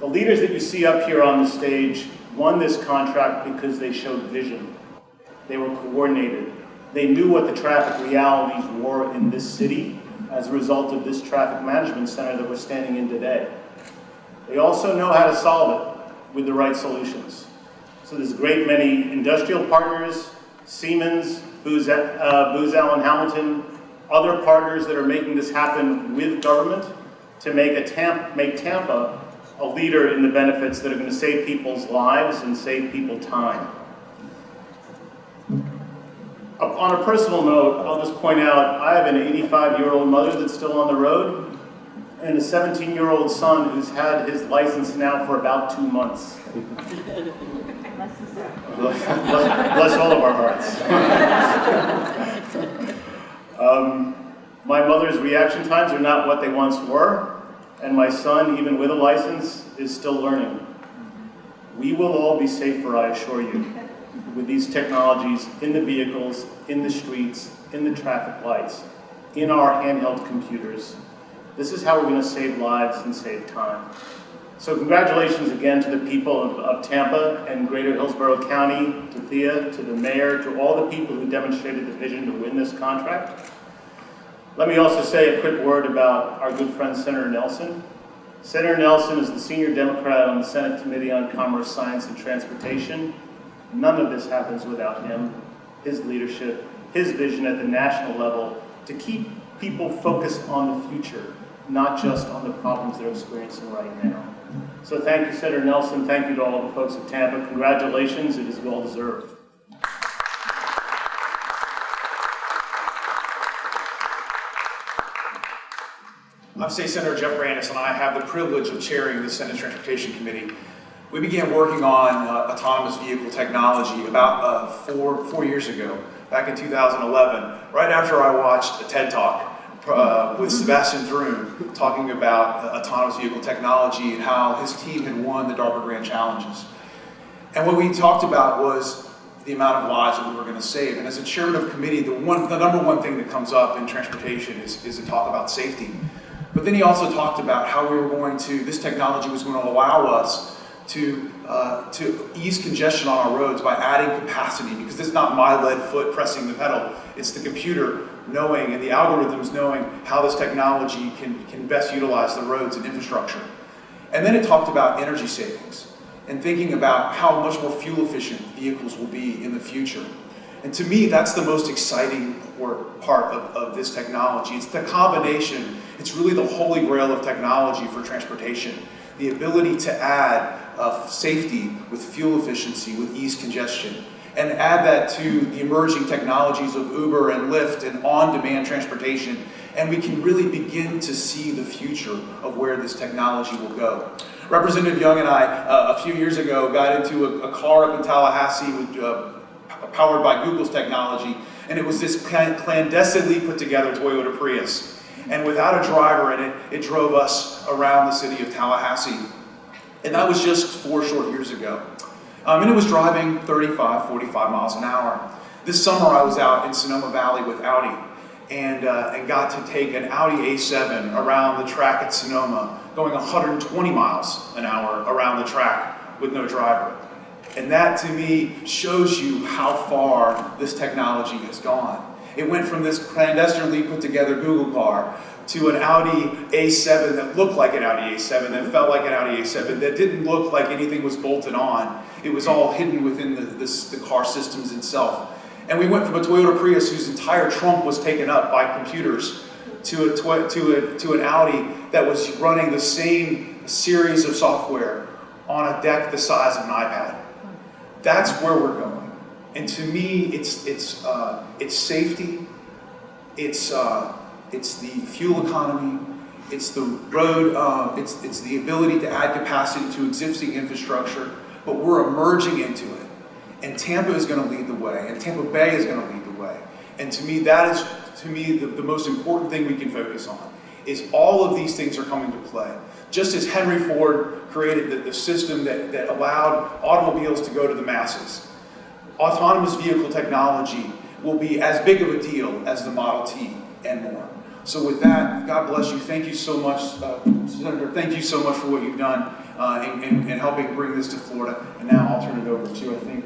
The leaders that you see up here on the stage won this contract because they showed vision. They were coordinated. They knew what the traffic realities were in this city as a result of this traffic management center that we're standing in today. They also know how to solve it with the right solutions. So there's a great many industrial partners, Siemens, Booz Allen Hamilton, other partners that are making this happen with government to make Tampa a leader in the benefits that are going to save people's lives and save people time. On a personal note, I'll just point out, I have an 85-year-old mother that's still on the road, and a 17-year-old son who's had his license now for about 2 months. Bless all of our hearts. My mother's reaction times are not what they once were, and my son, even with a license, is still learning. We will all be safer, I assure you, with these technologies in the vehicles, in the streets, in the traffic lights, in our handheld computers. This is how we're going to save lives and save time. So congratulations again to the people of Tampa and Greater Hillsborough County, to Thea, to the mayor, to all the people who demonstrated the vision to win this contract. Let me also say a quick word about our good friend Senator Nelson. Senator Nelson is the senior Democrat on the Senate Committee on Commerce, Science, and Transportation. None of this happens without him, his leadership, his vision at the national level to keep people focused on the future, not just on the problems they're experiencing right now. So thank you, Senator Nelson. Thank you to all the folks of Tampa. Congratulations. It is well deserved. I'm State Senator Jeff Brandis, and I have the privilege of chairing the Senate Transportation Committee. We began working on autonomous vehicle technology about four years ago, back in 2011, right after I watched a TED Talk with Sebastian Thrun talking about autonomous vehicle technology and how his team had won the DARPA Grand Challenges. And what we talked about was the amount of lives that we were going to save. And as a chairman of committee, the number one thing that comes up in transportation is to talk about safety. But then he also talked about how we were going to, this technology was going to allow us to ease congestion on our roads by adding capacity, because it's not my lead foot pressing the pedal, it's the computer knowing and the algorithms knowing how this technology can best utilize the roads and infrastructure. And then it talked about energy savings and thinking about how much more fuel efficient vehicles will be in the future. And to me, that's the most exciting part of this technology. It's the combination, it's really the holy grail of technology for transportation. The ability to add safety with fuel efficiency, with ease congestion, and add that to the emerging technologies of Uber and Lyft and on-demand transportation, and we can really begin to see the future of where this technology will go. Representative Young and I, a few years ago, got into a car up in Tallahassee with, powered by Google's technology, and it was this clandestinely put together Toyota Prius. And without a driver in it, it drove us around the city of Tallahassee. And that was just 4 short years ago. And it was driving 35, 45 miles an hour. This summer I was out in Sonoma Valley with Audi and got to take an Audi A7 around the track at Sonoma, going 120 miles an hour around the track with no driver. And that to me shows you how far this technology has gone. It went from this clandestinely put together Google car to an Audi A7 that looked like an Audi A7, that felt like an Audi A7, that didn't look like anything was bolted on. It was all hidden within the car systems itself. And we went from a Toyota Prius whose entire trunk was taken up by computers to an Audi that was running the same series of software on a deck the size of an iPad. That's where we're going. And to me, it's safety, it's the fuel economy, it's the road, it's the ability to add capacity to existing infrastructure, but we're emerging into it. And Tampa is going to lead the way, and Tampa Bay is going to lead the way. And to me, that is the most important thing we can focus on, is all of these things are coming to play. Just as Henry Ford created the system that allowed automobiles to go to the masses, autonomous vehicle technology will be as big of a deal as the Model T and more. So with that, God bless you. Thank you so much, Senator. Thank you so much for what you've done. in helping bring this to Florida. And now I'll turn it over to, I think,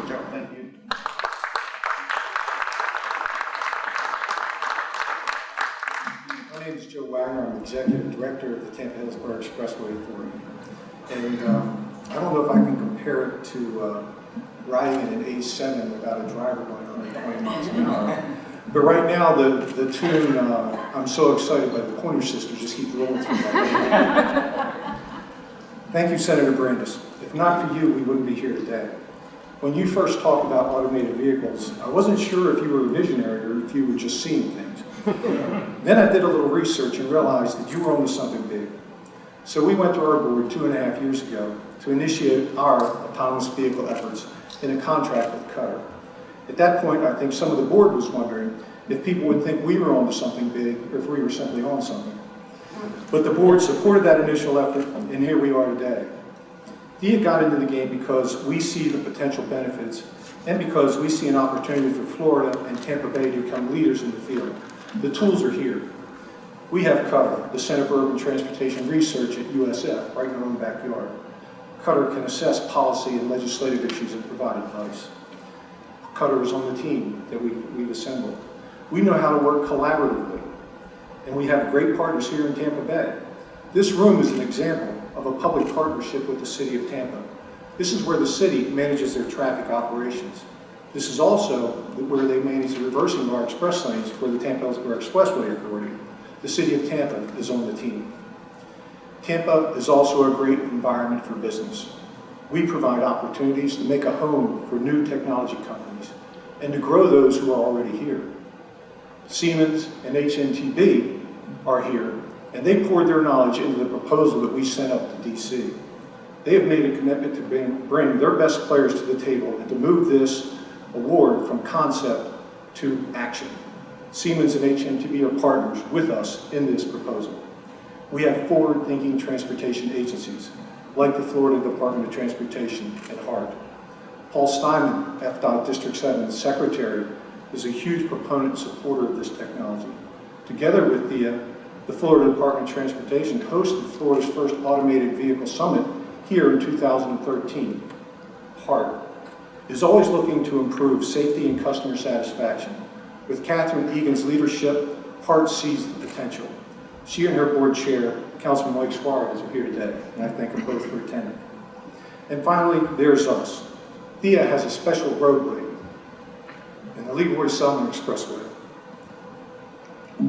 Joe, thank you. My name is Joe Wagner. I'm Executive Director of the Tampa-Hillsborough Expressway Authority. And I don't know if I can compare it to riding in an A7 without a driver going 120 miles an hour. But right now, the tune, I'm so excited by the Pointer Sisters, just keep rolling through that. Thank you, Senator Brandis. If not for you, we wouldn't be here today. When you first talked about automated vehicles, I wasn't sure if you were a visionary or if you were just seeing things. Then I did a little research and realized that you were onto something big. So we went to our board 2.5 years ago to initiate our autonomous vehicle efforts in a contract with Qatar. At that point, I think some of the board was wondering if people would think we were onto something big or if we were simply on something. But the board supported that initial effort, and here we are today. DIA got into the game because we see the potential benefits and because we see an opportunity for Florida and Tampa Bay to become leaders in the field. The tools are here. We have Qatar, the Center for Urban Transportation Research at USF, right in our own backyard. Qatar can assess policy and legislative issues and provide advice. Qatar is on the team that we've assembled. We know how to work collaboratively, and we have great partners here in Tampa Bay. This room is an example of a public partnership with the City of Tampa. This is where the city manages their traffic operations. This is also where they manage the reversing of our express lanes for the Tampa-Hillsborough Expressway Authority. The City of Tampa is on the team. Tampa is also a great environment for business. We provide opportunities to make a home for new technology companies and to grow those who are already here. Siemens and HNTB are here, and they poured their knowledge into the proposal that we sent up to DC. They have made a commitment to bring their best players to the table and to move this award from concept to action. Siemens and HNTB are partners with us in this proposal. We have forward-thinking transportation agencies, like the Florida Department of Transportation at heart. Paul Steinman, FDOT District 7's Secretary, is a huge proponent and supporter of this technology. Together with the Florida Department of Transportation hosted Florida's first automated vehicle summit here in 2013. HART is always looking to improve safety and customer satisfaction. With Catherine Egan's leadership, HART sees the potential. She and her board chair, Councilman Mike Suarez, are here today, and I thank them both for attending. And finally, there's us. THEA has a special road blade in the Leavenworth Selman Expressway. I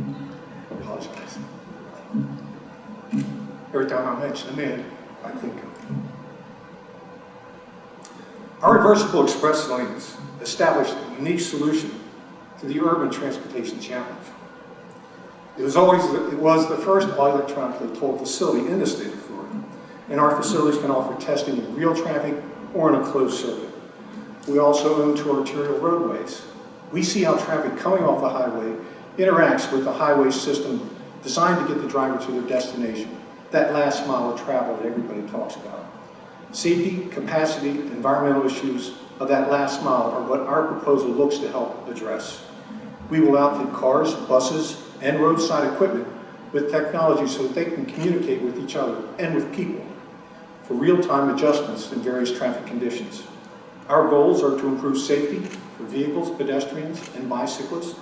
apologize. Every time I mention a man, I think of our reversible express lanes established a unique solution to the urban transportation challenge. It was the first all-electronically tolled facility in the state of Florida, and our facilities can offer testing in real traffic or in a closed circuit. We also own 2 arterial roadways. We see how traffic coming off the highway interacts with the highway system designed to get the driver to their destination, that last mile of travel that everybody talks about. Safety, capacity, environmental issues of that last mile are what our proposal looks to help address. We will outfit cars, buses, and roadside equipment with technology so that they can communicate with each other and with people for real-time adjustments in various traffic conditions. Our goals are to improve safety for vehicles, pedestrians, and bicyclists,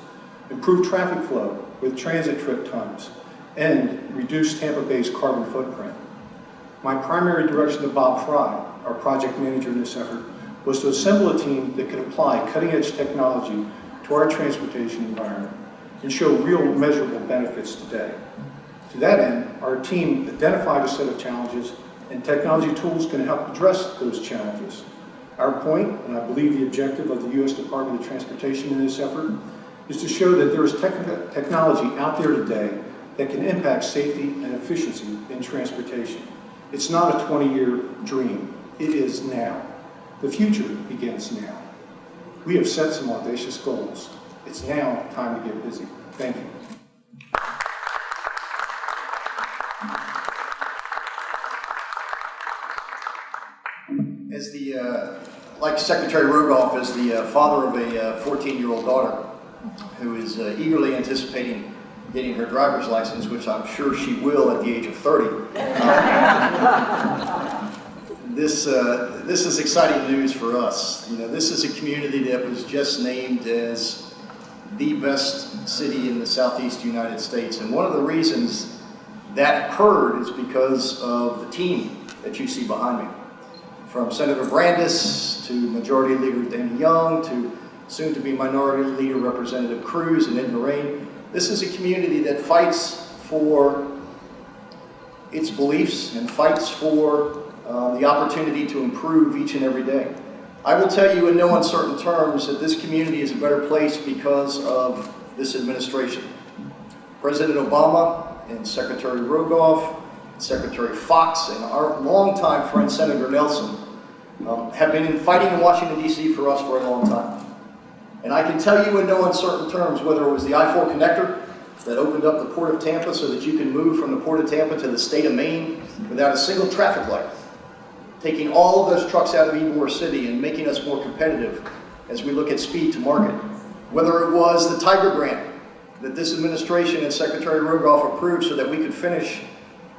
improve traffic flow with transit trip times, and reduce Tampa Bay's carbon footprint. My primary direction to Bob Fry, our project manager in this effort, was to assemble a team that could apply cutting-edge technology to our transportation environment and show real measurable benefits today. To that end, our team identified a set of challenges, and technology tools can help address those challenges. Our point, and I believe the objective of the U.S. Department of Transportation in this effort, is to show that there is technology out there today that can impact safety and efficiency in transportation. It's not a 20-year dream. It is now. The future begins now. We have set some audacious goals. It's now time to get busy. Thank you. As like Secretary Rogoff is the father of a 14-year-old daughter who is eagerly anticipating getting her driver's license, which I'm sure she will at the age of 30. This is exciting news for us. You know, this is a community that was just named as the best city in the Southeast United States. And one of the reasons that occurred is because of the team that you see behind me. From Senator Brandis to Majority Leader Danny Young to soon-to-be Minority Leader Representative Cruz and Ed Moraine. This is a community that fights for its beliefs and fights for the opportunity to improve each and every day. I will tell you in no uncertain terms that this community is a better place because of this administration. President Obama and Secretary Rogoff, Secretary Fox, and our longtime friend Senator Nelson have been fighting in Washington, D.C. for us for a long time. And I can tell you in no uncertain terms, whether it was the I-4 connector that opened up the Port of Tampa so that you can move from the Port of Tampa to the state of Maine without a single traffic light, taking all of those trucks out of Ybor City and making us more competitive as we look at speed to market. Whether it was the Tiger Grant that this administration and Secretary Rogoff approved so that we could finish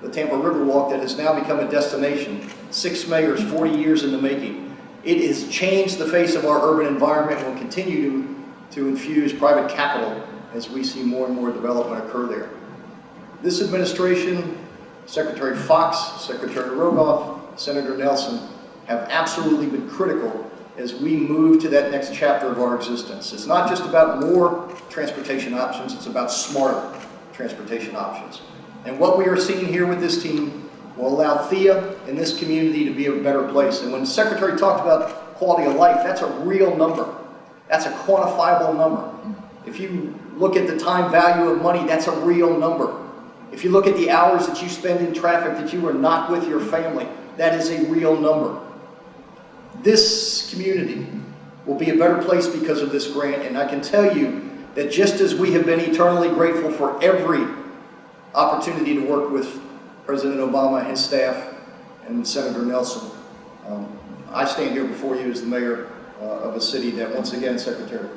the Tampa Riverwalk that has now become a destination. 6 mayors, 40 years in the making. It has changed the face of our urban environment and will continue to infuse private capital as we see more and more development occur there. This administration, Secretary Fox, Secretary Rogoff, Senator Nelson have absolutely been critical as we move to that next chapter of our existence. It's not just about more transportation options, it's about smarter transportation options. And what we are seeing here with this team will allow Thea and this community to be a better place. And when the Secretary talked about quality of life, that's a real number. That's a quantifiable number. If you look at the time value of money, that's a real number. If you look at the hours that you spend in traffic that you are not with your family, that is a real number. This community will be a better place because of this grant, and I can tell you that just as we have been eternally grateful for every opportunity to work with President Obama and his staff and Senator Nelson, I stand here before you as the mayor of a city that, once again, Secretary,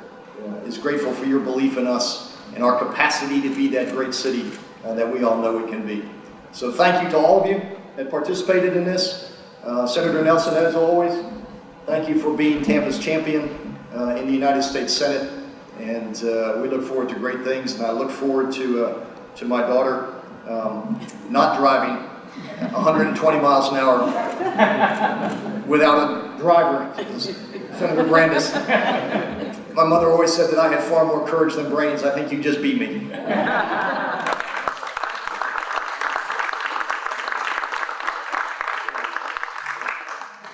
is grateful for your belief in us and our capacity to be that great city that we all know we can be. So thank you to all of you that participated in this. Senator Nelson, as always, thank you for being Tampa's champion in the United States Senate, and we look forward to great things, and I look forward to my daughter not driving 120 miles an hour without a driver, Senator Brandis. My mother always said that I had far more courage than brains. I think you just beat me.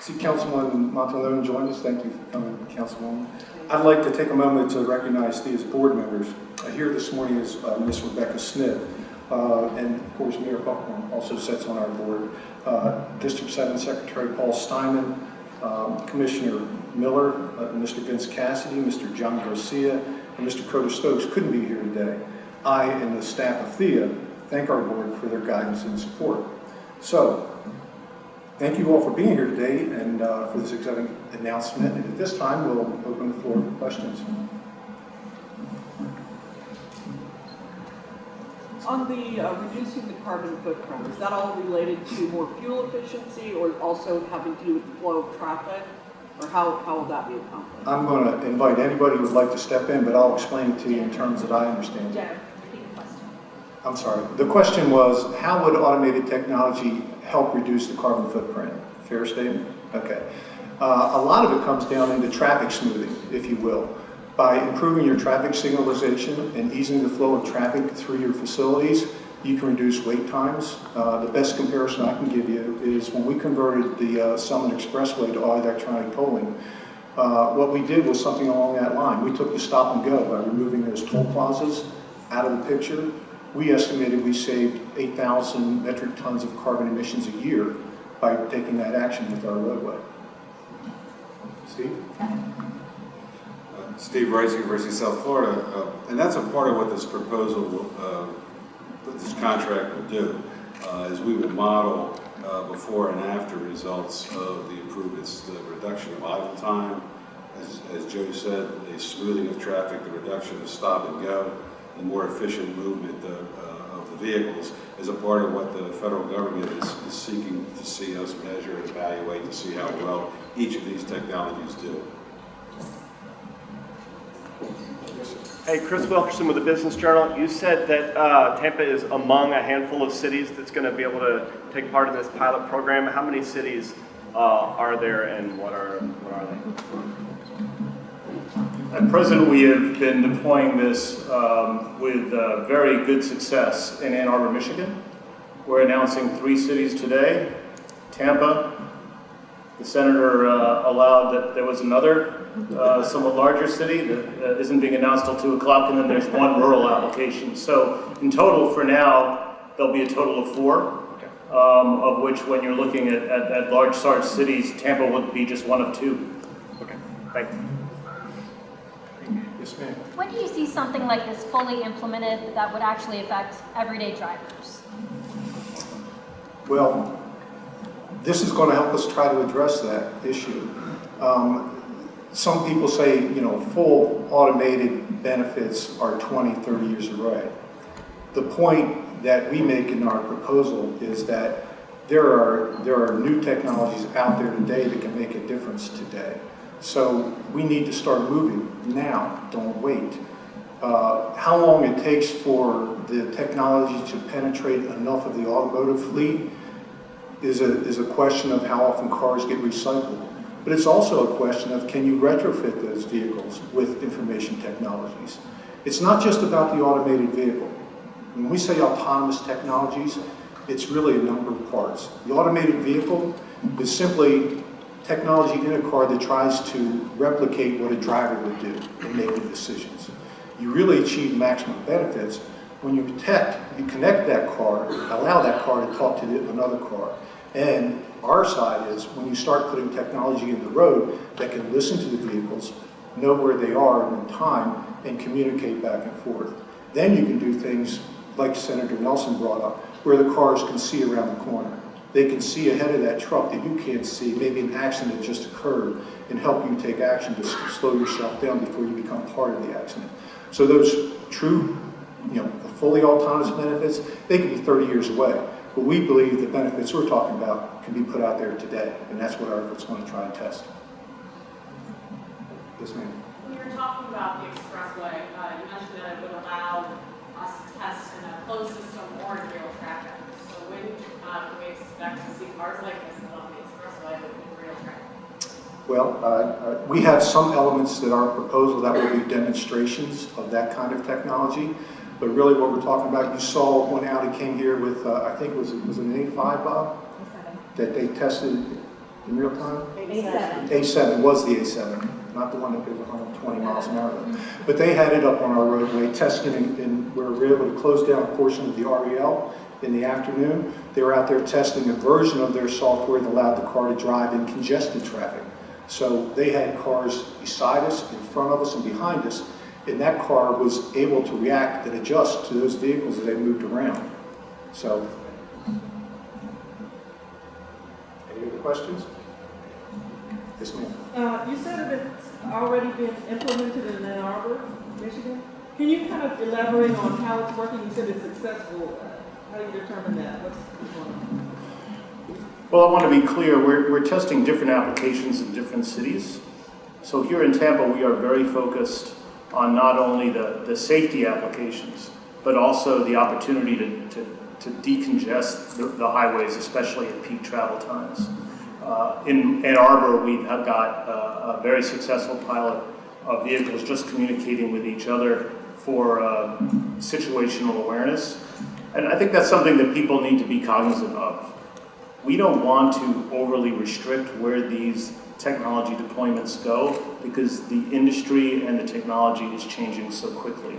See Councilwoman Montalone joined us. Thank you for coming, Councilwoman. I'd like to take a moment to recognize Thea's board members. Here this morning is Ms. Rebecca Smith, and of course Mayor Buckhorn also sits on our board. District 7 Secretary Paul Steinman, Commissioner Miller, Mr. Vince Cassidy, Mr. John Garcia, and Mr. Coda Stokes couldn't be here today. I and the staff of Thea thank our board for their guidance and support. So, thank you all for being here today and for this exciting announcement. And at this time, we'll open the floor for questions. On the reducing the carbon footprint, is that all related to more fuel efficiency or also having to do with the flow of traffic? Or how will that be accomplished? I'm going to invite anybody who would like to step in, but I'll explain it to you in terms that I understand. Jen, repeat the question. I'm sorry. The question was, how would automated technology help reduce the carbon footprint? Fair statement? Okay. A lot of it comes down into traffic smoothing, if you will. By improving your traffic signalization and easing the flow of traffic through your facilities, you can reduce wait times. The best comparison I can give you is when we converted the Summit Expressway to all electronic tolling, what we did was something along that line. We took the stop and go by removing those toll plazas out of the picture. We estimated we saved 8,000 metric tons of carbon emissions a year by taking that action with our roadway. Steve? Steve Rice, University of South Florida, and that's a part of what this proposal, what this contract will do, is we will model before and after results of the improvements, the reduction of idle time, as Joe said, the smoothing of traffic, the reduction of stop and go, the more efficient movement of the vehicles, as a part of what the federal government is seeking to see us measure and evaluate to see how well each of these technologies do. Hey, Chris Wilkerson with the Business Journal. You said that Tampa is among a handful of cities that's going to be able to take part in this pilot program. How many cities are there, and what are they? At present, we have been deploying this with very good success in Ann Arbor, Michigan. We're announcing 3 cities today. Tampa. The senator allowed that there was another somewhat larger city that isn't being announced till 2 o'clock, and then there's 1 rural application. So in total, for now, there'll be a total of 4, of which when you're looking at large cities, Tampa would be just 1 of 2. Okay, thank you. Yes, ma'am. When do you see something like this fully implemented that would actually affect everyday drivers? Well, this is going to help us try to address that issue. Some people say, full automated benefits are 20, 30 years away. The point that we make in our proposal is that there are new technologies out there today that can make a difference today. So we need to start moving now, don't wait. How long it takes for the technology to penetrate enough of the automotive fleet is a question of how often cars get recycled. But it's also a question of, can you retrofit those vehicles with information technologies? It's not just about the automated vehicle. When we say autonomous technologies, it's really a number of parts. The automated vehicle is simply technology in a car that tries to replicate what a driver would do in making decisions. You really achieve maximum benefits when you connect that car, allow that car to talk to another car. And our side is when you start putting technology in the road that can listen to the vehicles, know where they are in time, and communicate back and forth. Then you can do things like Senator Nelson brought up, where the cars can see around the corner. They can see ahead of that truck that you can't see, maybe an accident just occurred, and help you take action to slow yourself down before you become part of the accident. So those true, fully autonomous benefits, they can be 30 years away. But we believe the benefits we're talking about can be put out there today, and that's what our effort's going to try and test. Yes, ma'am. When you were talking about the Expressway, you mentioned that it would allow us to test in a closed system or in real traffic. So when can we expect to see cars like this on the Expressway in real traffic? Well, we have some elements that our proposal that will be demonstrations of that kind of technology. But really what we're talking about, you saw when Audi came here with, I think was it an A5, Bob? A7. That they tested in real time? A7. A7 was the A7, not the one that goes 120 miles an hour. But they had it up on our roadway testing, and we were able to close down a portion of the REL in the afternoon. They were out there testing a version of their software that allowed the car to drive in congested traffic. So they had cars beside us, in front of us, and behind us, and that car was able to react and adjust to those vehicles as they moved around. So, any other questions? Yes, ma'am. You said that it's already been implemented in Ann Arbor, Michigan. Can you kind of elaborate on how it's working? You said it's successful. How do you determine that? What's going on? Well, I want to be clear, we're testing different applications in different cities. So here in Tampa, we are very focused on not only the safety applications, but also the opportunity to decongest the highways, especially at peak travel times. In Ann Arbor, we've got a very successful pilot of vehicles just communicating with each other for situational awareness. And I think that's something that people need to be cognizant of. We don't want to overly restrict where these technology deployments go because the industry and the technology is changing so quickly.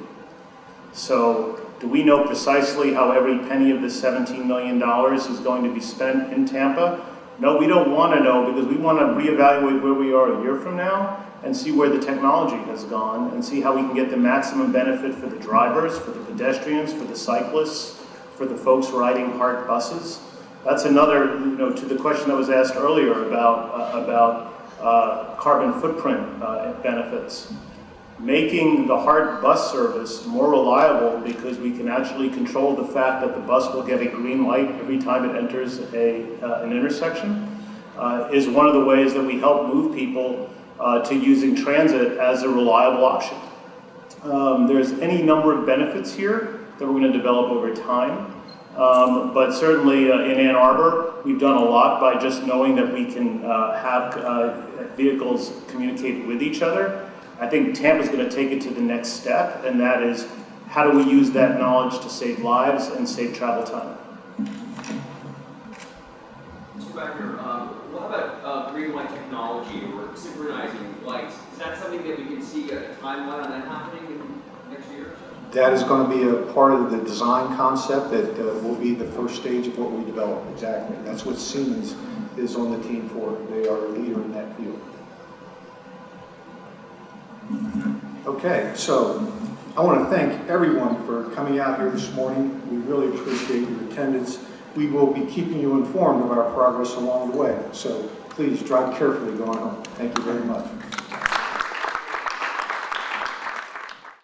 So do we know precisely how every penny of the $17 million is going to be spent in Tampa? No, we don't want to know because we want to reevaluate where we are a year from now and see where the technology has gone and see how we can get the maximum benefit for the drivers, for the pedestrians, for the cyclists, for the folks riding HART buses. That's another, to the question that was asked earlier about carbon footprint benefits. making the HART bus service more reliable because we can actually control the fact that the bus will get a green light every time it enters an intersection, is one of the ways that we help move people to using transit as a reliable option. There's any number of benefits here that we're going to develop over time. But certainly in Ann Arbor, we've done a lot by just knowing that we can have vehicles communicate with each other. I think Tampa's going to take it to the next step, and that is how do we use that knowledge to save lives and save travel time. Mr. Wagner, what about green light technology or synchronizing lights? Is that something that we can see a timeline on that happening in next year or so? That is going to be a part of the design concept that will be the first stage of what we develop, exactly. That's what Siemens is on the team for. They are a leader in that field. Okay, so I want to thank everyone for coming out here this morning. We really appreciate your attendance. We will be keeping you informed of our progress along the way. So please drive carefully going home. Thank you very much.